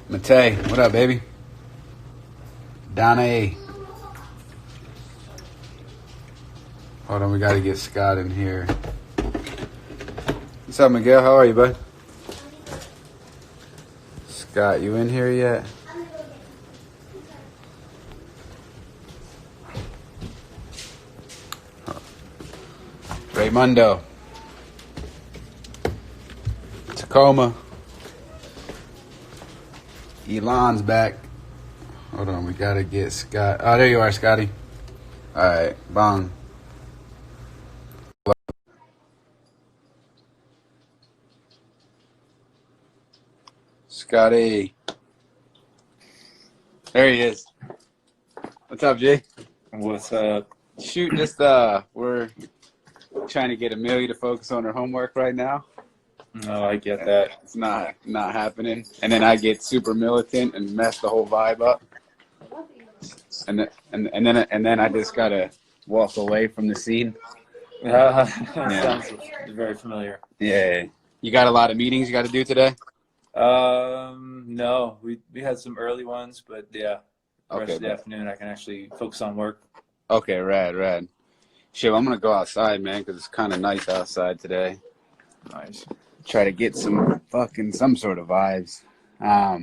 Matei, what up, baby? Donna A. Hold on, we got to get Scott in here. What's up, Miguel? How are you, bud? Scott, you in here yet? Raymundo. Tacoma. Elon's back. Hold on, we gotta get Scott. Oh, there you are, Scotty. All right, bong. Scotty. There he is. What's up, Jay? What's up? Shoot, just we're trying to get Amelia to focus on her homework right now. No, I get that. It's not happening, and then I get super militant and mess the whole vibe up, and then I just gotta walk away from the scene. Sounds very familiar. Yeah, you got a lot of meetings you got to do today. No, we had some early ones, but yeah, the rest of the bro. afternoon I can actually focus on work. Okay, rad. Shit, I'm gonna go outside, man, because it's kind of nice outside today. Nice. Try to get some sort of vibes. How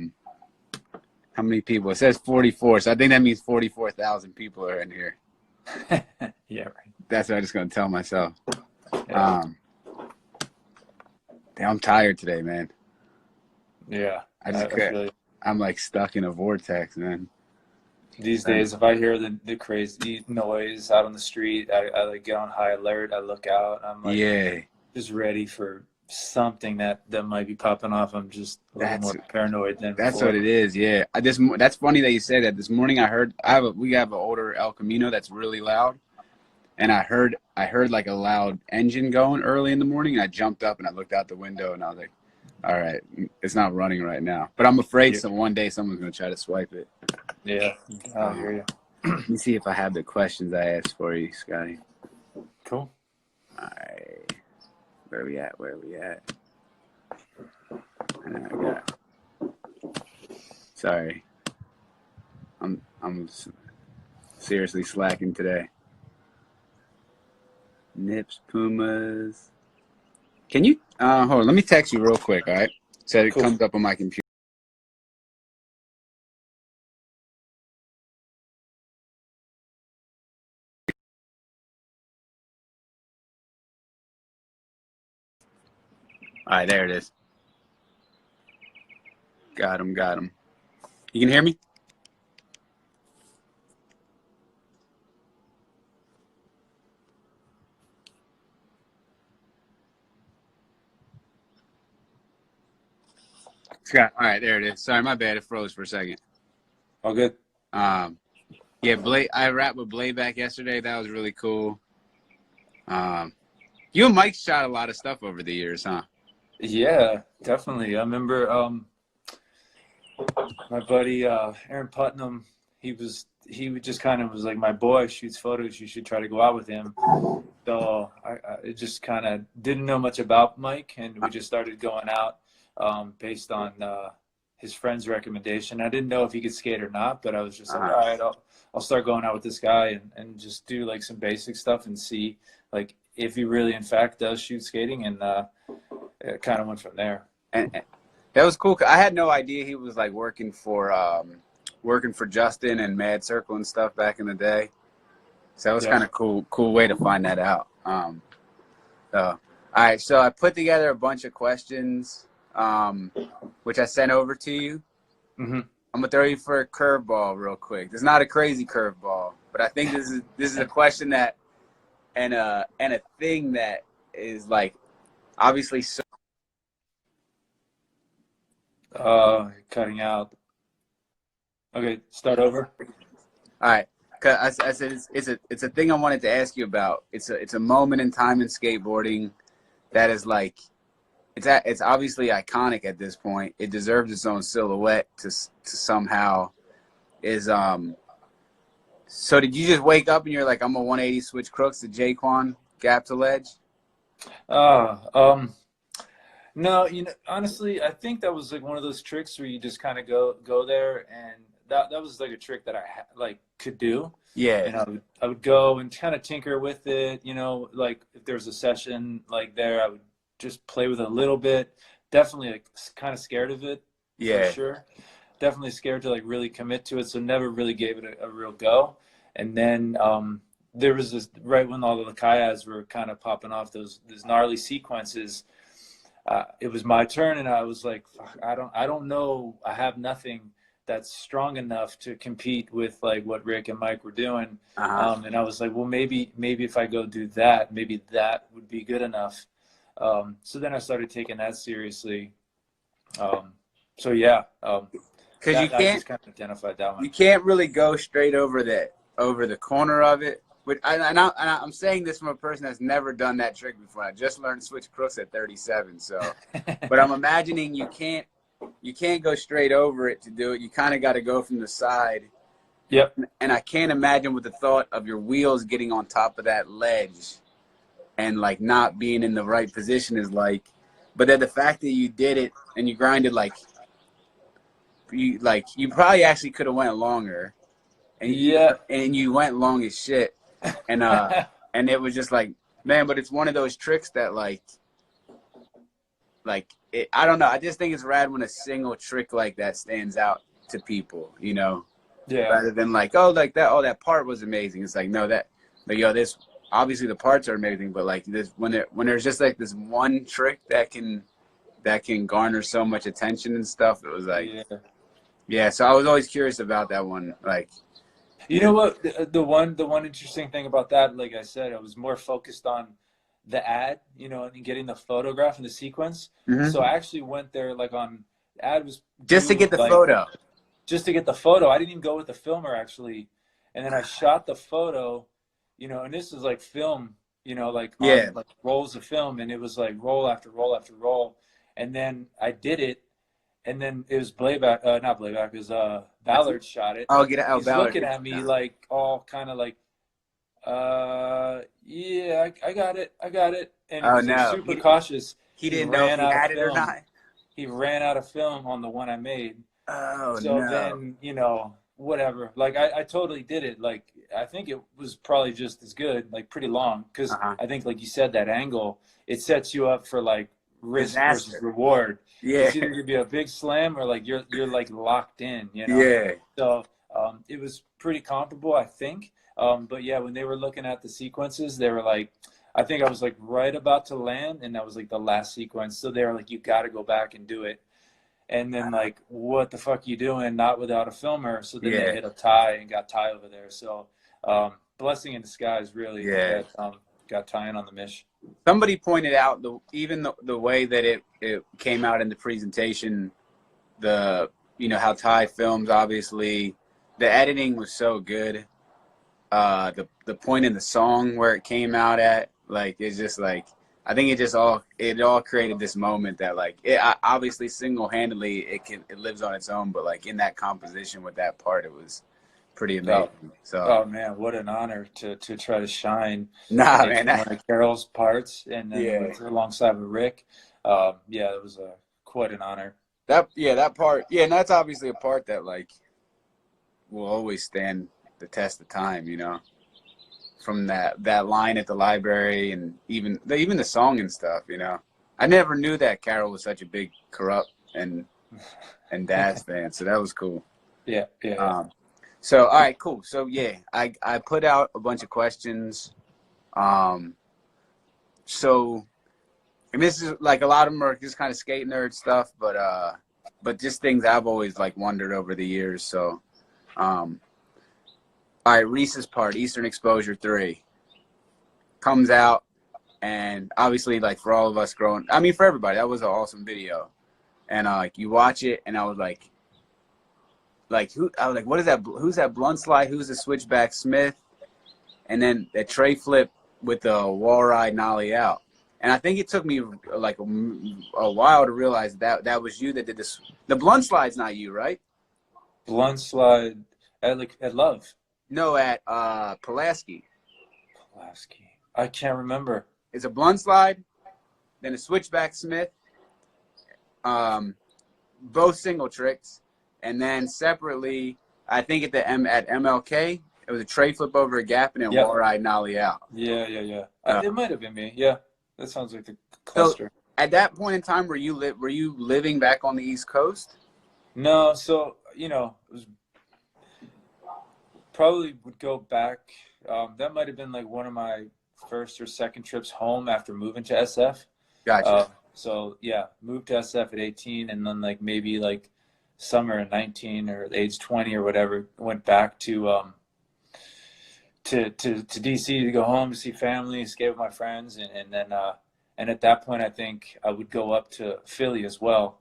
many people? It says 44, so I think that means 44,000 people are in here. Yeah, right. That's what I'm just gonna tell myself. Yeah. Damn, I'm tired today, man. Yeah. I just can't. I'm like stuck in a vortex, man. These days, if I hear the crazy noise out on the street, I like get on high alert. I look out. I'm like, just ready for something that might be popping off. I'm just a little more paranoid than that's before. what it is. Yeah, that's funny that you say that. This morning I heard we have an older El Camino that's really loud, and I heard like a loud engine going early in the morning, and I jumped up and I looked out the window and I was like, all right, it's not running right now, but I'm afraid one day someone's gonna try to swipe it. Yeah, I hear you. Let me see if I have the questions I asked for you, Scotty. Cool. All right. Where we at? Sorry. I'm seriously slacking today. Nips, Pumas. Can you hold on, let me text you real quick, all right? So it comes up on my computer. All right, there it is. Got him. You can hear me? Scott, all right, there it is. Sorry, my bad. It froze for a second. All good. Yeah, Blade. I rapped with Blade back yesterday. That was really cool. You and Mike shot a lot of stuff over the years, huh? Yeah, definitely. I remember my buddy Aaron Putnam. He just kind of was like, my boy shoots photos. You should try to go out with him. So I just kind of didn't know much about Mike, and we just started going out based on his friend's recommendation. I didn't know if he could skate or not, but I was just like, all right, I'll start going out with this guy and just do like some basic stuff and see like if he really in fact does shoot skating, and it kind of went from there. And that was cool. I had no idea he was like working for Justin and Mad Circle and stuff back in the day. So that was kind of cool way to find that out. All right, so I put together a bunch of questions, which I sent over to you. Mm-hmm. I'm gonna throw you for a curveball real quick. It's not a crazy curveball, but I think this is a question that and a thing that is like obviously so. Cutting out. Okay, start over. All right, cause I said it's a thing I wanted to ask you about. It's a moment in time in skateboarding that is like it's obviously iconic at this point. It deserves its own silhouette to somehow is So did you just wake up and you're like, I'm a 180 switch crooks to Jaquan gap to ledge? No, honestly, I think that was like one of those tricks where you just kind of go there, and that was like a trick that like could do. Yeah. And I would go and kind of tinker with it, like if there was a session like there, I would just play with it a little bit. Definitely like kind of scared of it for Yeah. sure. Definitely scared to like really commit to it, so never really gave it a real go. And then there was this right when all of the kayas were kind of popping off those gnarly sequences. It was my turn, and I was like, fuck, I don't know. I have nothing that's strong enough to compete with like what Rick and Mike were doing. And I was like, well, maybe if I go do that, maybe that would be good enough. So then I started taking that seriously. So yeah, Because you I just can't kind of identified that one. you can't really go straight over the corner of it. But I'm saying this from a person that's never done that trick before. I just learned to switch crooks at 37. So, but I'm imagining you can't go straight over it to do it. You kind of got to go from the side. Yep. And I can't imagine with the thought of your wheels getting on top of that ledge and like not being in the right position is like. But then the fact that you did it and you grinded you probably actually could have went longer. And you went long as shit. And and it was just like, man, but it's one of those tricks that I don't know. I just think it's rad when a single trick like that stands out to people, Yeah. Rather than like, that part was amazing. It's like, no, this obviously the parts are amazing, but like this when there's just like this one trick that can garner so much attention and stuff, it was like, yeah. So I was always curious about that one, like. You know what? The one interesting thing about that, like I said, I was more focused on the ad, and getting the photograph and the sequence. Mm-hmm. So I actually went there like on ad was just to get the photo. Just to get the photo. I didn't even go with the filmer actually, and then I shot the photo, and this is like film, like rolls of film, and it was like roll after roll after roll, and then I did it. And then it was not Blayback, it was Ballard shot it. Oh, get out, He's Ballard. looking at me like all kind of like, yeah, I got it. And he was like, super cautious. He didn't know if he had it or not. He ran out of film on the one I made. Oh, so no. Then, whatever. Like I totally did it. Like I think it was probably just as good, like pretty long. Because I think, like you said, that angle, it sets you up for like risk versus reward. Yeah. It's either gonna be a big slam or like you're like locked in, Yeah. So it was pretty comparable, I think. But yeah, when they were looking at the sequences, they were like, I think I was like right about to land, and that was like the last sequence. So they were like, you got to go back and do it. And then like, what the fuck you doing? Not without a filmer. So then they hit a tie and got Ty over there. So blessing in disguise, really. Yeah. Got Ty in on the Mish. Somebody pointed out even the way that it came out in the presentation, how Ty films, obviously the editing was so good. The point in the song where it came out at, like, it's just like, I think it all created this moment that like obviously single-handedly it lives on its own, but like in that composition with that part, it was pretty amazing. Oh man, what an honor to try to shine man, one of Carol's parts, and then alongside with Rick. It was quite an honor. That part, and that's obviously a part that like will always stand the test of time, from that line at the library, and even the song and stuff, I never knew that Carol was such a big Corrupt and Daz fan, so that was cool. Yeah. So all right, cool. So I put out a bunch of questions. So, and this is like a lot of them are just kind of skate nerd stuff, but just things I've always like wondered over the years. So, all right, Reese's part, Eastern Exposure 3, comes out, and obviously, like, for all of us for everybody, that was an awesome video. And like you watch it, and I was like, what is that? Who's that blunt slide? Who's the switchback Smith? And then that tray flip with the wall ride nollie out. And I think it took me like a while to realize that was you that did this. The blunt slide's not you, right? Blunt slide at Love. No, at Pulaski. I can't remember. It's a blunt slide, then a switchback Smith, both single tricks, and then separately, I think at MLK, it was a tray flip over a gap and then wall ride nollie out. Yeah. It might have been me. Yeah, that sounds like the cluster. So at that point in time, were you living back on the East Coast? No, so it was probably would go back. That might have been like one of my first or second trips home after moving to SF. Gotcha. So yeah, moved to SF at 18, and then like maybe like summer at 19 or age 20 or whatever, went back to DC to go home to see family, skate with my friends, and then and at that point I think I would go up to Philly as well,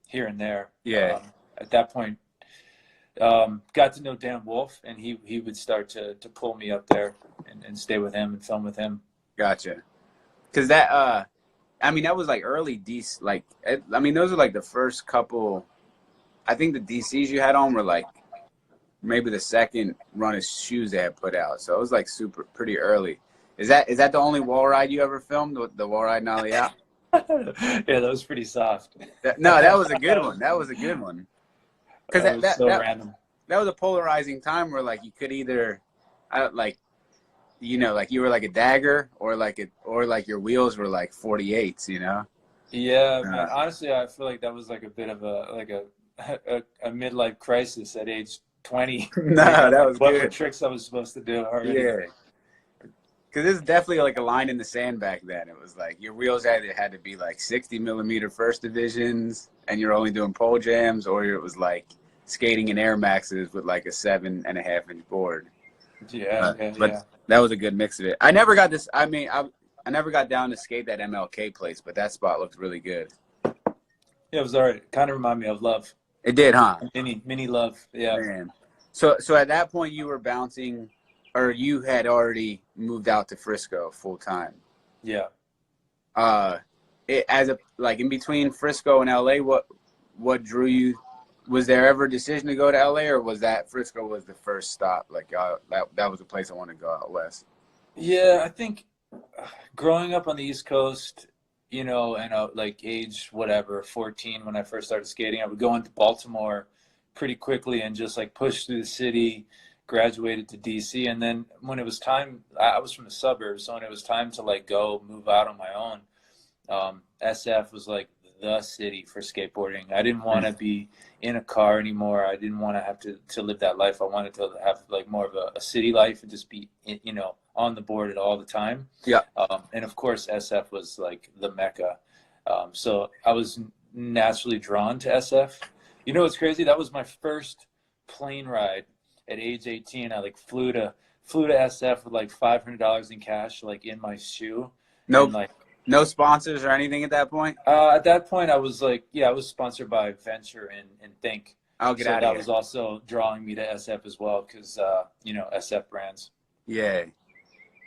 here and there. Yeah. At that point, got to know Dan Wolf, and he would start to pull me up there and stay with him and film with him. Gotcha. Because that I mean, that was like early DC. Like, I mean, those are like the first couple. I think the DCs you had on were like maybe the second run of shoes they had put out. So it was like pretty early. Is that the only wall ride you ever filmed? The wall ride nollie out? Yeah, that was pretty soft. No, that was a good one. That was a good one. Because that was random. That was a polarizing time where like you could either, like you were like a dagger or like your wheels were like 48s, Yeah, man. Honestly, I feel like that was like a bit of a midlife crisis at age 20. No, that was what good. What tricks I was supposed to do already. Yeah. Because this is definitely like a line in the sand back then. It was like your wheels had to be like 60 millimeter first divisions, and you're only doing pole jams, or it was like skating in Air Maxes with like a 7.5 inch board. But that was a good mix of it. I never got this. I mean, I never got down to skate that MLK place, but that spot looked really good. Yeah, it was all right. Kind of reminded me of Love. It did, huh? Mini Love. Yeah. Man. So at that point you were bouncing, or you had already moved out to Frisco full time. Yeah. Like in between Frisco and LA, what drew you? Was there ever a decision to go to LA, or was that Frisco was the first stop? Like that was the place I wanted to go out west. Yeah, I think growing up on the East Coast, and like age whatever 14 when I first started skating, I would go into Baltimore pretty quickly and just like push through the city. Graduated to DC, and then when it was time, I was from the suburbs, so when it was time to like go move out on my own, SF was like the city for skateboarding. I didn't want to be in a car anymore. I didn't want to have to live that life. I wanted to have like more of a city life and just be on the board all the time. Yeah. And of course SF was like the mecca. So I was naturally drawn to SF. What's crazy? That was my first plane ride at age 18. I like flew to SF with like $500 in cash, like in my shoe. No sponsors or anything at that point? At that point, I was like, I was sponsored by Venture and Think. I'll get so out of that here. was also drawing me to SF as well, because SF brands. Yeah,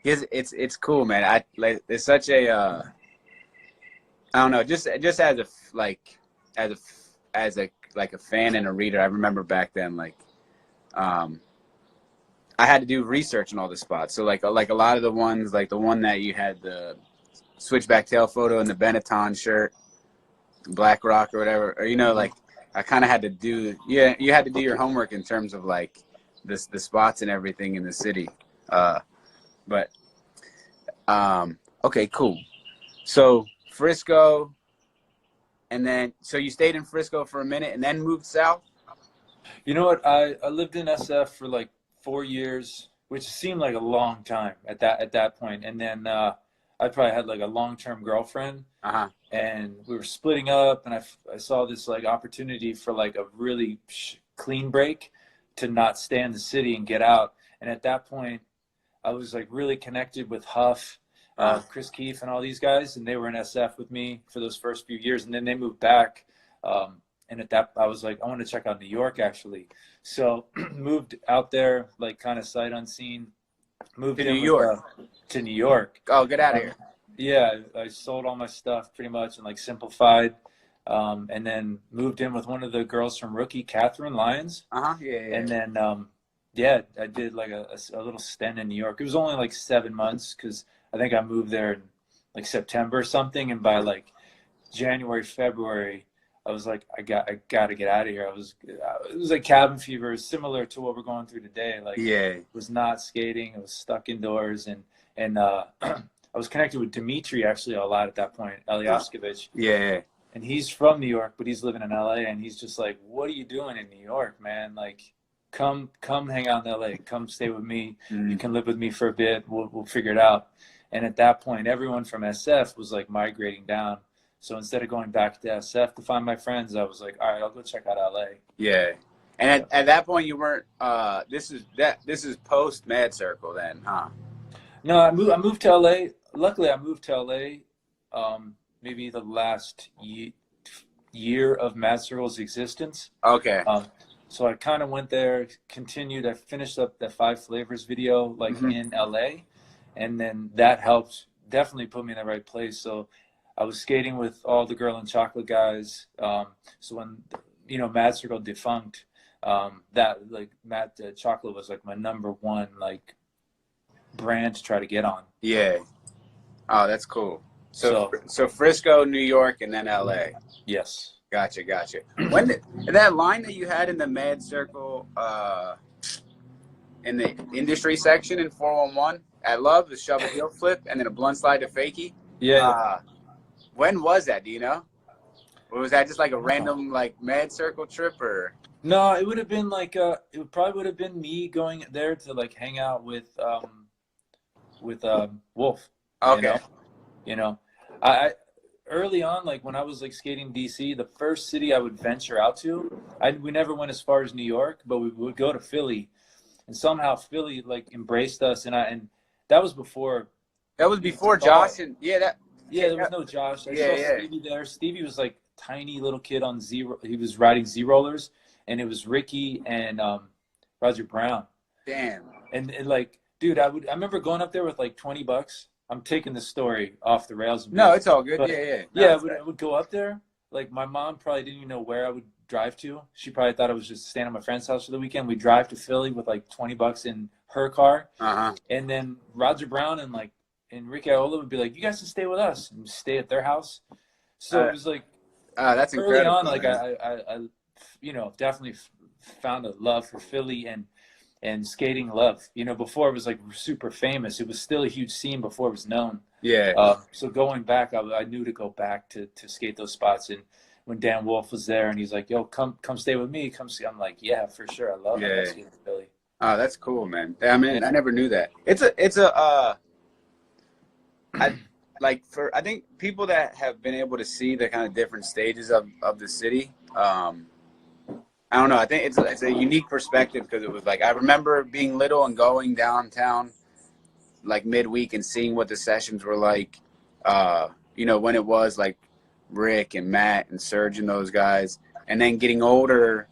it's cool, man. It's such a I don't know, just as a fan and a reader. I remember back then, like, I had to do research on all the spots. So like a lot of the ones, like the one that you had the switchback tail photo in the Benetton shirt, Black Rock or whatever, or like I kind of had to do. Yeah, you had to do your homework in terms of like the spots and everything in the city. Okay, cool. So Frisco, and then so you stayed in Frisco for a minute and then moved south? You know what? I lived in SF for like 4 years, which seemed like a long time at that point. And then I probably had like a long-term girlfriend, and we were splitting up, and I saw this like opportunity for like a really clean break to not stay in the city and get out. And at that point, I was like really connected with Huff, Chris Keefe, and all these guys, and they were in SF with me for those first few years, and then they moved back. And at that, I was like, I want to check out New York, actually. So moved out there, like kind of sight unseen. Moved to New York. To New York. Oh, get out of here. Yeah, I sold all my stuff pretty much and like simplified. And then moved in with one of the girls from Rookie, Catherine Lyons. Yeah. And then, I did like a little stint in New York. It was only like 7 months because I think I moved there in like September or something. And by like January, February, I was like, I got to get out of here. It was like cabin fever, similar to what we're going through today. Like, Yeah. was not skating. I was stuck indoors, and I was connected with Dimitri actually a lot at that point, Eliaskovich. Yeah. And he's from New York, but he's living in LA, and he's just like, what are you doing in New York, man? Like, come hang out in LA. Come stay with me. You can live with me for a bit. We'll figure it out. And at that point, everyone from SF was like migrating down. So instead of going back to SF to find my friends, I was like, all right, I'll go check out LA. Yeah. And at that point, you weren't. This is post Mad Circle then, huh? No, I moved to LA. Luckily, I moved to LA. Maybe the last year of Mad Circle's existence. Okay. So I kind of went there, continued. I finished up that 5 Flavors video like in LA, and then that helped definitely put me in the right place. So I was skating with all the Girl and Chocolate guys. So when Mad Circle defunct, that like Mad Chocolate was like my #1 like brand to try to get on. Yeah. Oh, that's cool. So Frisco, New York, and then LA. Yes. Gotcha. When that line that you had in the Mad Circle, in the industry section in 411, I love the shovel heel flip and then a blunt slide to fakie. Yeah. When was that? Do you know? Or was that just like a random like Mad Circle trip or? No, it would have been like it probably would have been me going there to like hang out with Wolf. Okay. I early on, like when I was like skating DC, the first city I would venture out to, we never went as far as New York, but we would go to Philly, and somehow Philly like embraced us, and that was before. That was before Josh and there was no Josh. I saw Stevie there. Stevie was like tiny little kid on zero. He was riding Z rollers, and it was Ricky and Roger Brown. Damn. And like, dude, I remember going up there with like $20. I'm taking the story off the rails. No, it's all good. But, I would go up there. Like my mom probably didn't even know where I would drive to. She probably thought I was just staying at my friend's house for the weekend. We drive to Philly with like $20 in her car, and then Roger Brown and Ricky Iola would be like, "You guys can stay with us," and stay at their house. So it was like, that's early incredible. On, like I definitely found a love for Philly and skating love. Before it was like super famous. It was still a huge scene before it was known. Yeah. So going back, I knew to go back to skate those spots. And when Dan Wolf was there and he's like, "Yo, come stay with me. Come see." I'm like, "Yeah, for sure. I love it. Skating Philly." Oh, that's cool, man. I mean, I never knew that. I think people that have been able to see the kind of different stages of the city, I don't know. I think it's a unique perspective because it was like I remember being little and going downtown like midweek and seeing what the sessions were like. When it was like Rick and Matt and Serge and those guys, and then getting older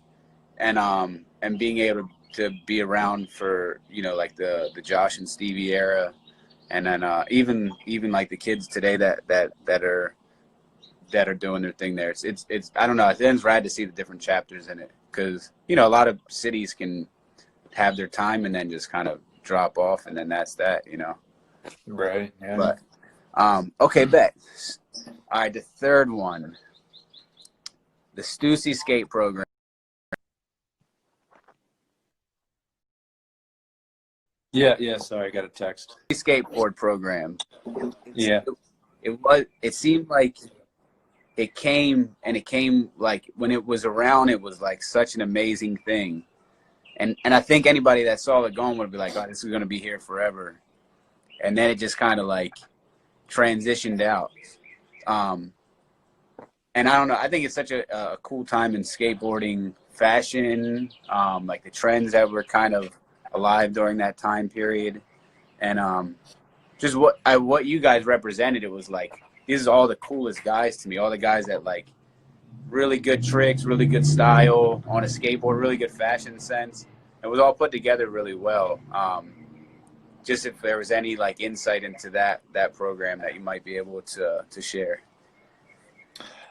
and being able to be around for like the Josh and Stevie era, and then even like the kids today that are doing their thing there. It's I don't know. It's rad to see the different chapters in it. Because, a lot of cities can have their time and then just kind of drop off, and then that's that, Right. Yeah. But, okay, bet. All right, the third one. The Stussy Skate Program. Yeah, sorry, I got a text. Skateboard program. It seemed like it came like when it was around, it was like such an amazing thing. And I think anybody that saw it going would be like, "Oh, this is going to be here forever." And then it just kind of like transitioned out. And I don't know, I think it's such a cool time in skateboarding fashion, like the trends that were kind of alive during that time period. And just what you guys represented, it was like, these are all the coolest guys to me. All the guys that like really good tricks, really good style on a skateboard, really good fashion sense. It was all put together really well. Just if there was any like insight into that program that you might be able to share.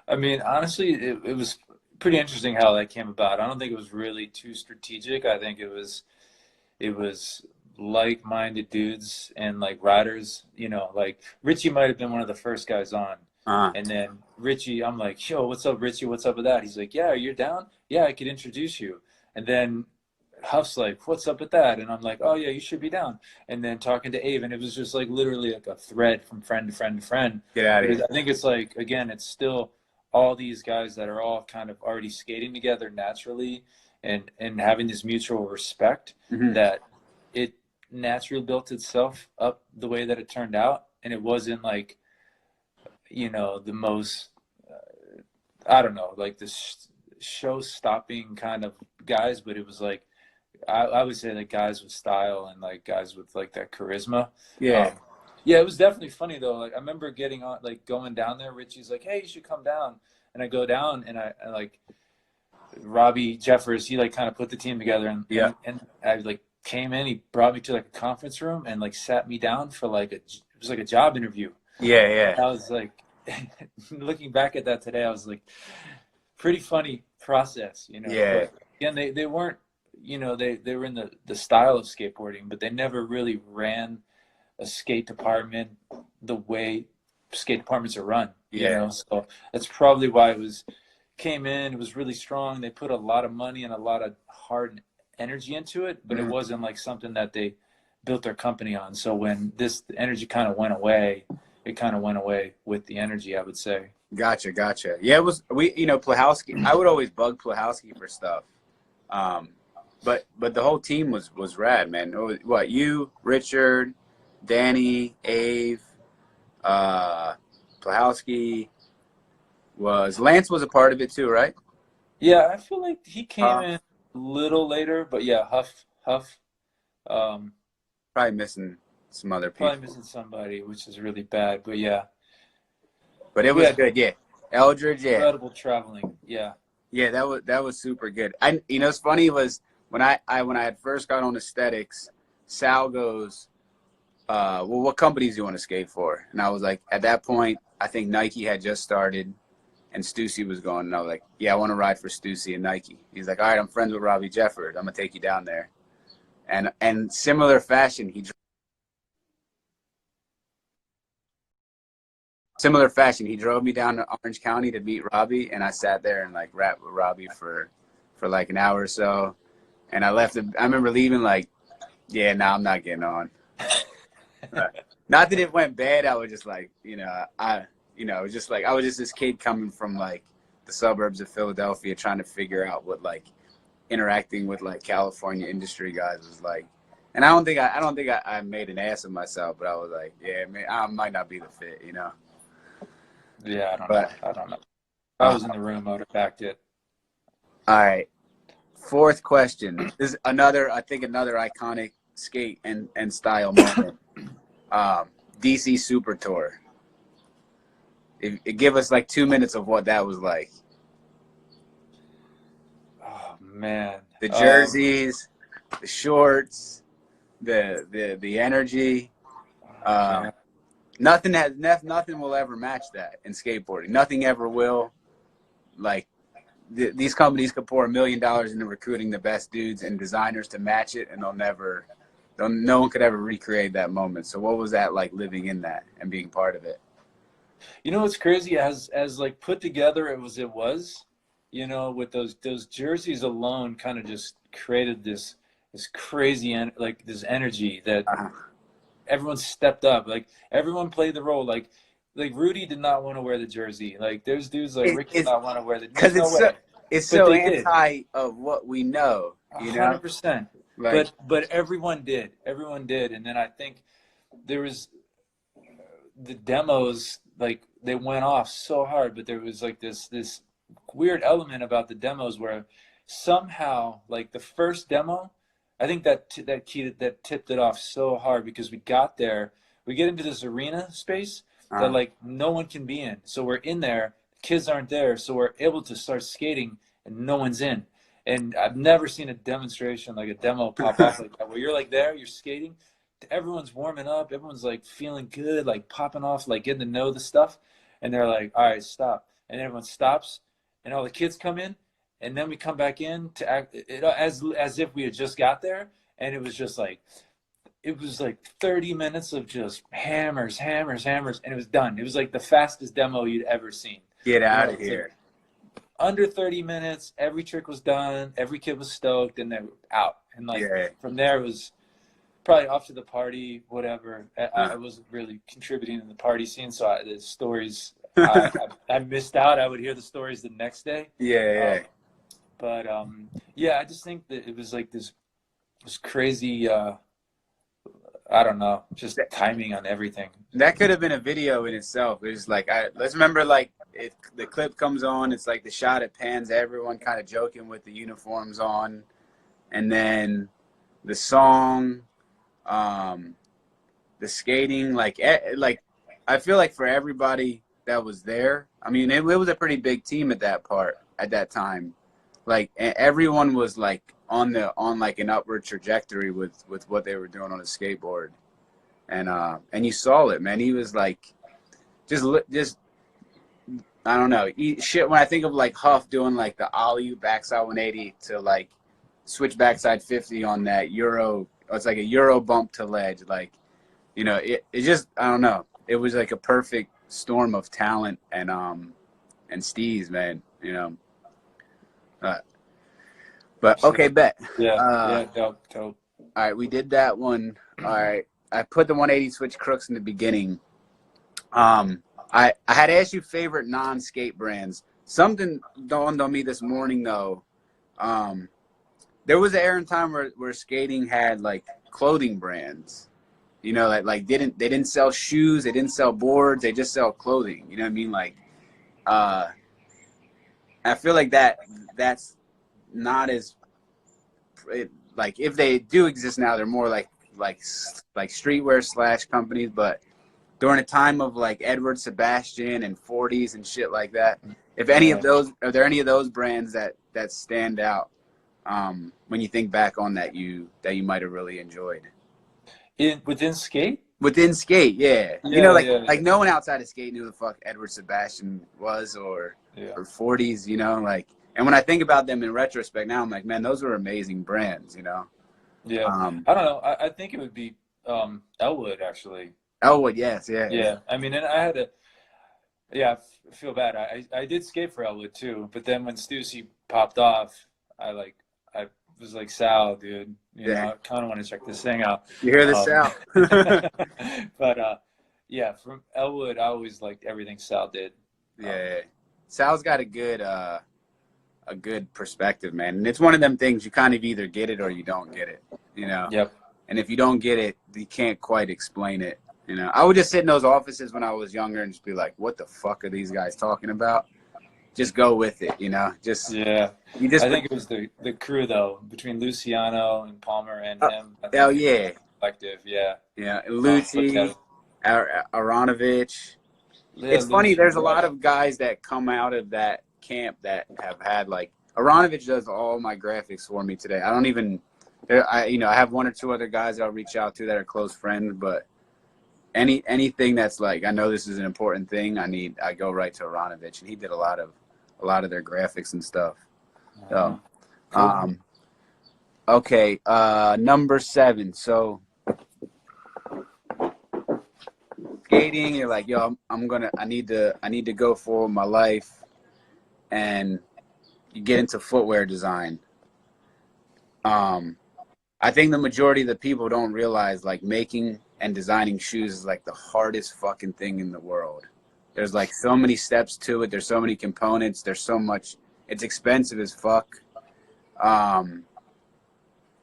I mean, honestly, it was pretty interesting how that came about. I don't think it was really too strategic. I think it was like-minded dudes and like riders, like Richie might have been one of the first guys on. Uh-huh. And then Richie, I'm like, yo, what's up, Richie? What's up with that? He's like, yeah, you're down? Yeah, I could introduce you. And then Huff's like, what's up with that? And I'm like, oh, yeah, you should be down. And then talking to Abe, and it was just like literally like a thread from friend to friend to friend. Get out of But here. I think it's like, again, it's still all these guys that are all kind of already skating together naturally and having this mutual respect Mm-hmm. that it naturally built itself up the way that it turned out. And it wasn't like, the most, I don't know, like this show-stopping kind of guys, but it was like I would say like guys with style and like guys with like that charisma. Yeah. Yeah, it was definitely funny though. Like I remember getting on, like going down there. Richie's like, "Hey, you should come down," and I go down, and I like Robbie Jeffers. He like kind of put the team together, and I like came in. He brought me to like a conference room and like sat me down for like it was like a job interview. Yeah. I was like, looking back at that today, I was like, pretty funny process, Yeah. But again, they weren't, they were in the style of skateboarding, but they never really ran a skate department the way skate departments are run, So that's probably why came in, it was really strong. They put a lot of money and a lot of hard energy into it, but it wasn't like something that they built their company on. So when the energy kind of went away, it kind of went away with the energy, I would say. Gotcha. Yeah, it was Plahowski. I would always bug Plahowski for stuff, but the whole team was rad, man. It was, what, you, Richard, Danny, Ave, Plahowski, Lance was a part of it too, right? Yeah, I feel like he came in a little later, but yeah, Huff, probably missing some other people. probably missing somebody, which is really bad. But yeah. But it was good, yeah. Eldridge, yeah. Incredible traveling, yeah. Yeah, that was super good. What's funny was when I had first got on aesthetics, Sal goes, well, what companies do you want to skate for? And I was like, at that point, I think Nike had just started, and Stussy was going, and I was like, yeah, I want to ride for Stussy and Nike. He's like, all right, I'm friends with Robbie Jeffers. I'm gonna take you down there. And similar fashion, he drove me down to Orange County to meet Robbie, and I sat there and like rapped with Robbie for like an hour or so. And I left. I remember leaving like, yeah, I'm not getting on. Not that it went bad. I was just like, I was just like, I was just this kid coming from like the suburbs of Philadelphia, trying to figure out what like interacting with like California industry guys was like. And I don't think I made an ass of myself, but I was like, yeah, man, I might not be the fit, Yeah, I don't know. If I was in the room, I would have backed it. All right. Fourth question. This is another iconic skate and style moment. DC Super Tour. Give us like 2 minutes of what that was like. Oh man. The jerseys, the shorts, the energy. Nothing will ever match that in skateboarding. Nothing ever will. Like these companies could pour $1 million into recruiting the best dudes and designers to match it, and no one could ever recreate that moment. So what was that like, living in that and being part of it? What's crazy, as like put together it was, with those jerseys alone kind of just created this crazy like this energy that everyone stepped up. Like everyone played the role. Like Rudy did not want to wear the jersey. Like there's dudes like Rick did not want to wear the jersey. Because it's so anti of what we know. 100%. But everyone did. Everyone did. And then I think there was the demos, like they went off so hard, but there was like this weird element about the demos where somehow like the first demo, I think that tipped it off so hard, because we got there, we get into this arena space that like no one can be in. So we're in there, kids aren't there, so we're able to start skating and no one's in. And I've never seen a demonstration, like a demo pop off like that, where you're like there, you're skating, everyone's warming up, everyone's like feeling good, like popping off, like getting to know the stuff. And they're like, all right, stop. And everyone stops and all the kids come in. And then we come back in to act as if we had just got there. And it was just like it was like 30 minutes of just hammers, hammers, hammers, and it was done. It was like the fastest demo you'd ever seen. Get out of It's here. like under 30 minutes, every trick was done, every kid was stoked, and they were out. And like from there, it was probably off to the party, whatever. I wasn't really contributing in the party scene, so the stories I missed out. I would hear the stories the next day. But yeah, I just think that it was like this crazy. I don't know, just timing on everything. That could have been a video in itself. It's like let's remember, like the clip comes on. It's like the shot, it pans everyone kind of joking with the uniforms on, and then the song, the skating. Like I feel like for everybody that was there, I mean, it was a pretty big team at that time. Like everyone was like on like an upward trajectory with what they were doing on a skateboard, and you saw it, man. He was like, just I don't know, shit. When I think of like Huff doing like the ollie backside 180 to like switch backside 50 on that Euro, it's like a Euro bump to ledge, like, you know, it just, I don't know, it was like a perfect storm of talent and steez, man, you know. But okay, bet. Yeah, dope. All right, we did that one. All right, I put the 180 switch crooks in the beginning. I had asked you favorite non-skate brands. Something dawned on me this morning though. There was an era in time where skating had like clothing brands. You know, like they didn't sell shoes, they didn't sell boards, they just sell clothing. You know what I mean? Like, I feel like that's not as like, if they do exist now, they're more like streetwear / companies. But during a time of like Edward Sebastian and 40s and shit like that, if any of those, are there any of those brands that stand out when you think back on that you might have really enjoyed? Within skate? Within skate, yeah. You know, like no one outside of skate knew who the fuck Edward Sebastian was or 40s, you know, like. And when I think about them in retrospect now, I'm like, man, those were amazing brands, you know? Yeah. I don't know. I think it would be Elwood, actually. Elwood, yes, yeah. Yeah. I mean, and I had to, I feel bad. I did skate for Elwood, too. But then when Stussy popped off, I was like, Sal, dude, you know, I kind of want to check this thing out. You hear this, Sal? But, yeah, from Elwood, I always liked everything Sal did. Yeah. Sal's got a good perspective, man. And it's one of them things, you kind of either get it or you don't get it, you know? Yep. And if you don't get it, you can't quite explain it, you know? I would just sit in those offices when I was younger and just be like, what the fuck are these guys talking about? Just go with it, you know? I think it was the crew, though, between Luciano and Palmer and him. Hell yeah. Collective, yeah. Yeah, Lucci, Aronovich. It's funny, there's a lot of guys that come out of that camp that have had, like, Aronovich does all my graphics for me today. I don't even, I have one or two other guys that I'll reach out to that are close friends, but anything that's like, I know this is an important thing, I go right to Aronovich, and he did a lot of their graphics and stuff. So, cool. Okay, number 7. So skating, you're like, yo, I need to go for my life. And you get into footwear design. I think the majority of the people don't realize, like, making and designing shoes is like the hardest fucking thing in the world. There's like so many steps to it. There's so many components. There's so much. It's expensive as fuck. You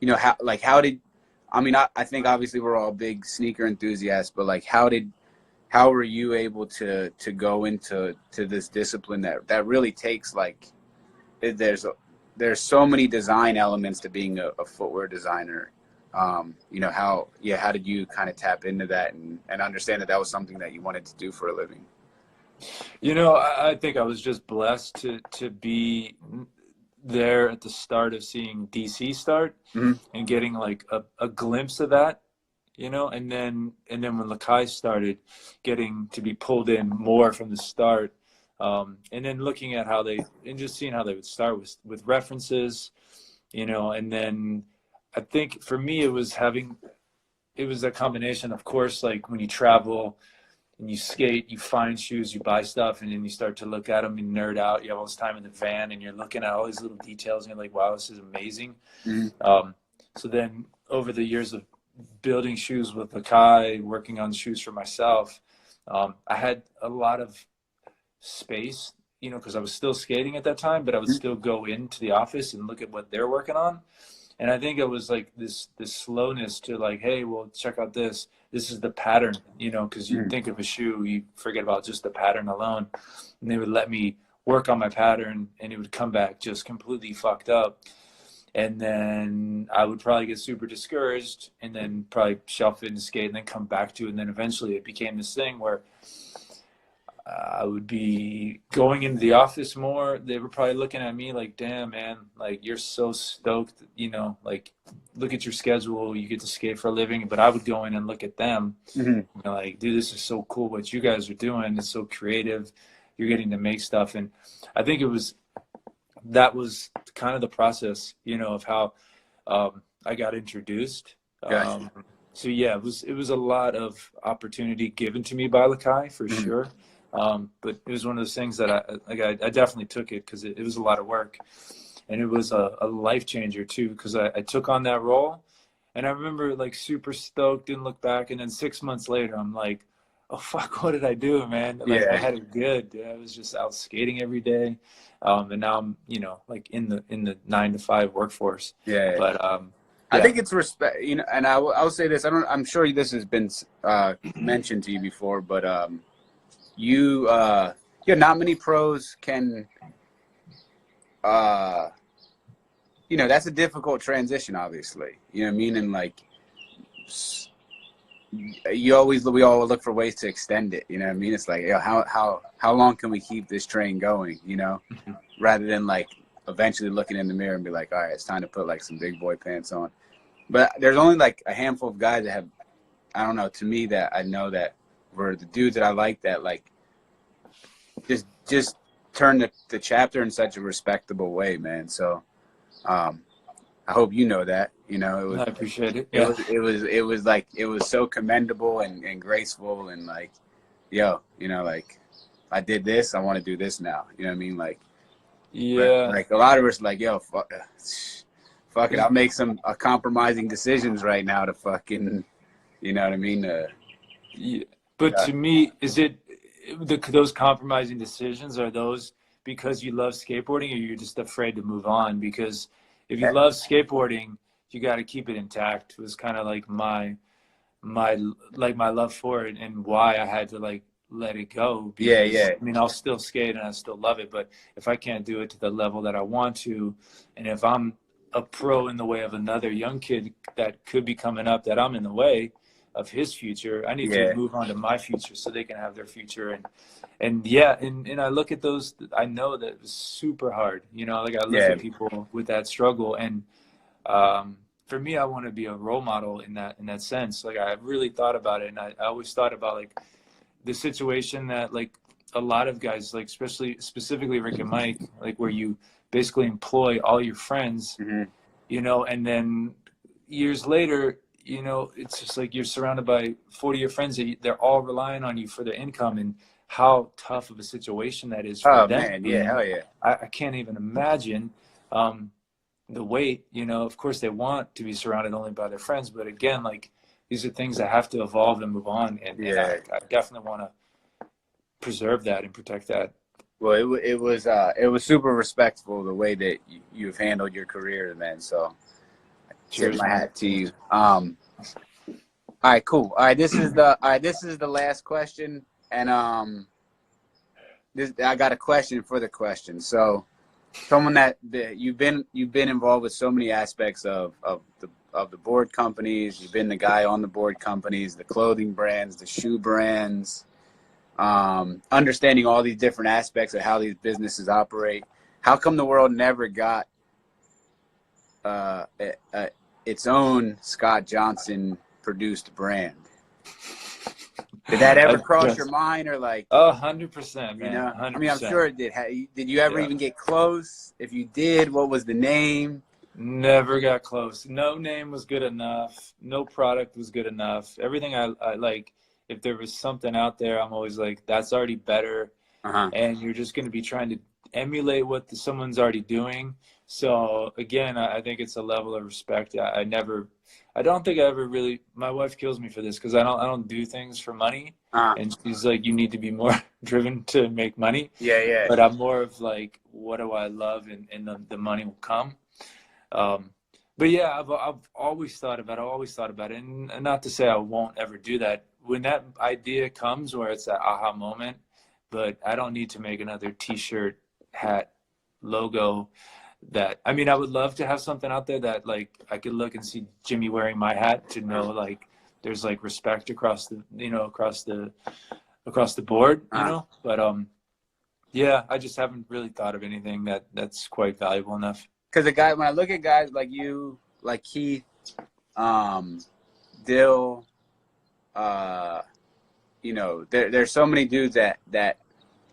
know, I think obviously we're all big sneaker enthusiasts, but like, how were you able to go into this discipline that really takes, like, there's so many design elements to being a footwear designer. You know, how did you kind of tap into that and understand that was something that you wanted to do for a living? You know, I think I was just blessed to be there at the start of seeing DC start and getting like a glimpse of that. You know, and then when Lakai started, getting to be pulled in more from the start, and then looking at just seeing how they would start with references, you know, and then I think for me it was having it was a combination, of course, like when you travel and you skate, you find shoes, you buy stuff, and then you start to look at them and nerd out. You have all this time in the van, and you're looking at all these little details, and you're like, wow, this is amazing. So then over the years of building shoes with Lakai, working on shoes for myself, I had a lot of space, you know, because I was still skating at that time, but I would still go into the office and look at what they're working on. And I think it was like this slowness to like, hey, well, check out this. This is the pattern, you know, because you think of a shoe, you forget about just the pattern alone. And they would let me work on my pattern, and it would come back just completely fucked up. And then I would probably get super discouraged, and then probably shelf it and skate, and then come back to it. And then eventually it became this thing where I would be going into the office more. They were probably looking at me like, damn, man, like, you're so stoked, you know, like, look at your schedule. You get to skate for a living. But I would go in and look at them, you know, like, dude, this is so cool what you guys are doing. It's so creative. You're getting to make stuff. And I think that was kind of the process, you know, of how I got introduced. Gotcha. So yeah, it was a lot of opportunity given to me by Lakai for sure. But it was one of those things that I definitely took it because it was a lot of work, and it was a life changer too, because I took on that role, and I remember like super stoked, didn't look back, and then 6 months later I'm like, oh fuck, what did I do, man? Like, I had it good. I was just out skating every day, and now I'm, you know, like in the 9-to-5 workforce. But I think it's respect, you know, and I'll say this. I'm sure this has been mentioned to you before, but you know, not many pros can, you know, that's a difficult transition, obviously. You know what I mean? And like, we all look for ways to extend it. You know what I mean? It's like, yo, how long can we keep this train going? You know, rather than like eventually looking in the mirror and be like, all right, it's time to put like some big boy pants on. But there's only like a handful of guys that have, I don't know, to me, that I know that were the dudes that I like, that like just turn the chapter in such a respectable way, man. So I hope you know that. You know, I appreciate it. It was like, it was so commendable and graceful, and like, yo, you know, like, I did this, I want to do this now. You know what I mean? Like, like a lot of us like, yo, fuck it, I'll make some compromising decisions right now to fucking, you know what I mean? But to me, is it those compromising decisions, are those because you love skateboarding, or you're just afraid to move on? Because if you love skateboarding, you got to keep it intact. It was kind of like my love for it, and why I had to like let it go. Because, I mean, I'll still skate and I still love it, but if I can't do it to the level that I want to, and if I'm a pro in the way of another young kid that could be coming up, that I'm in the way of his future, I need to move on to my future so they can have their future. And I look at those, I know that it was super hard, you know, like I look at people with that struggle, and for me, I want to be a role model in that sense. Like, I really thought about it, and I always thought about like the situation that like a lot of guys, like specifically Rick and Mike, like where you basically employ all your friends, you know, and then years later, you know, it's just like you're surrounded by 40 of your friends that they're all relying on you for their income, and how tough of a situation that is for them. Man, hell yeah. I can't even imagine the weight, you know. Of course they want to be surrounded only by their friends, but again, like, these are things that have to evolve and move on, and I definitely want to preserve that and protect that. Well, it was super respectful the way that you've handled your career, man. So tip my hat to you. All right, cool. All right, this is the last question, and I got a question for the question. So, someone that you've been involved with so many aspects of the board companies. You've been the guy on the board companies, the clothing brands, the shoe brands, understanding all these different aspects of how these businesses operate. How come the world never got its own Scott Johnston produced brand? Did that ever cross your mind, or like? 100%, man. You know, 100%. I mean, I'm sure it did. Did you ever even get close? If you did, what was the name? Never got close. No name was good enough. No product was good enough. Everything I like, if there was something out there, I'm always like, that's already better. Uh-huh. And you're just going to be trying to emulate what someone's already doing. So again, I think it's a level of respect. I don't think I ever really, my wife kills me for this because I don't do things for money. Uh-huh. And she's like, you need to be more driven to make money. Yeah, yeah. But I'm more of like, what do I love? And the money will come. But yeah, I've always thought about it. And not to say I won't ever do that. When that idea comes where it's that aha moment, but I don't need to make another t-shirt, hat, logo that, I mean, I would love to have something out there that like I could look and see Jimmy wearing my hat to know like there's like respect across the, across the board, but yeah, I just haven't really thought of anything that's quite valuable enough. Because when I look at guys like you, like Keith, Dill, there's so many dudes that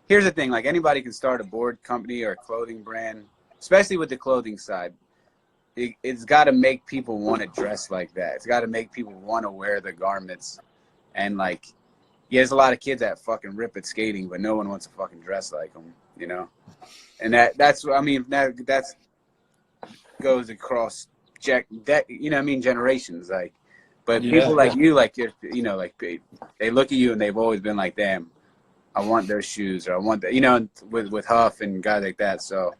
here's the thing, like anybody can start a board company or a clothing brand, especially with the clothing side. It's got to make people want to dress like that. It's got to make people want to wear the garments. And like, yeah, there's a lot of kids that fucking rip at skating, but no one wants to fucking dress like them, And that's goes across generations. Like, but people like you, like like they look at you and they've always been like, damn, I want those shoes, or I want that, with Huff and guys like that. So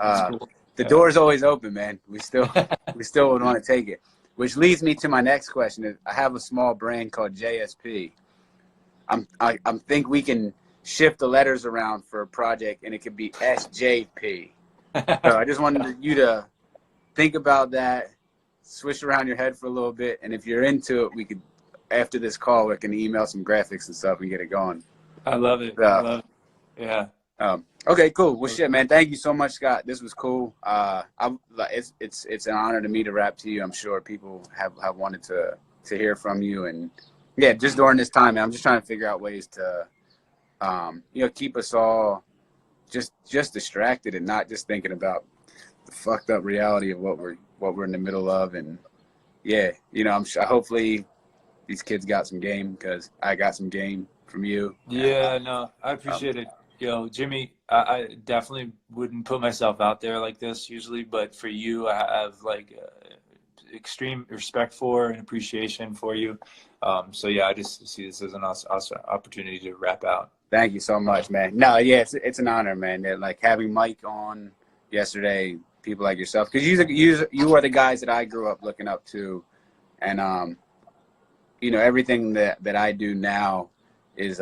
Cool. The door's always open, man. We still would want to take it. Which leads me to my next question. I have a small brand called JSP. I think we can shift the letters around for a project, and it could be SJP. So I just wanted you to think about that, swish around your head for a little bit, and if you're into it, we could, after this call, we can email some graphics and stuff and get it going. I love it. I love it. Yeah. Okay, cool. Well, shit, man. Thank you so much, Scott. This was cool. It's an honor to me to rap to you. I'm sure people have wanted to hear from you, and yeah, just during this time, man, I'm just trying to figure out ways to, keep us all just distracted and not just thinking about the fucked up reality of what we're in the middle of. And yeah, I'm sure hopefully these kids got some game, because I got some game from you. Yeah, no, I appreciate it. Jimmy, I definitely wouldn't put myself out there like this usually, but for you, I have like extreme respect for and appreciation for you. So yeah, I just see this as an awesome opportunity to rap out. Thank you so much, man. No, yeah, it's an honor, man. Like having Mike on yesterday, people like yourself, because you are the guys that I grew up looking up to, and everything that I do now is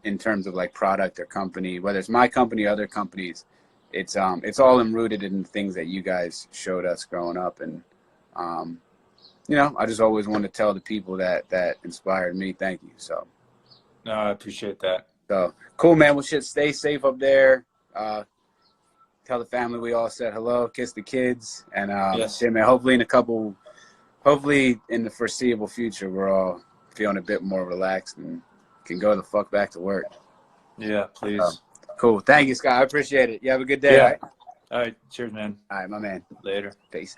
in terms of like product or company, whether it's my company or other companies, it's all rooted in the things that you guys showed us growing up. And I just always want to tell the people that inspired me, thank you. So no, I appreciate that. So cool, man. Well, shit, stay safe up there. Tell the family we all said hello, kiss the kids, and yes. Shit, man, hopefully in the foreseeable future we're all feeling a bit more relaxed and can go the fuck back to work. Yeah, please. Cool. Thank you, Scott. I appreciate it. You have a good day. Yeah. All right? All right. Cheers, man. All right, my man. Later. Peace.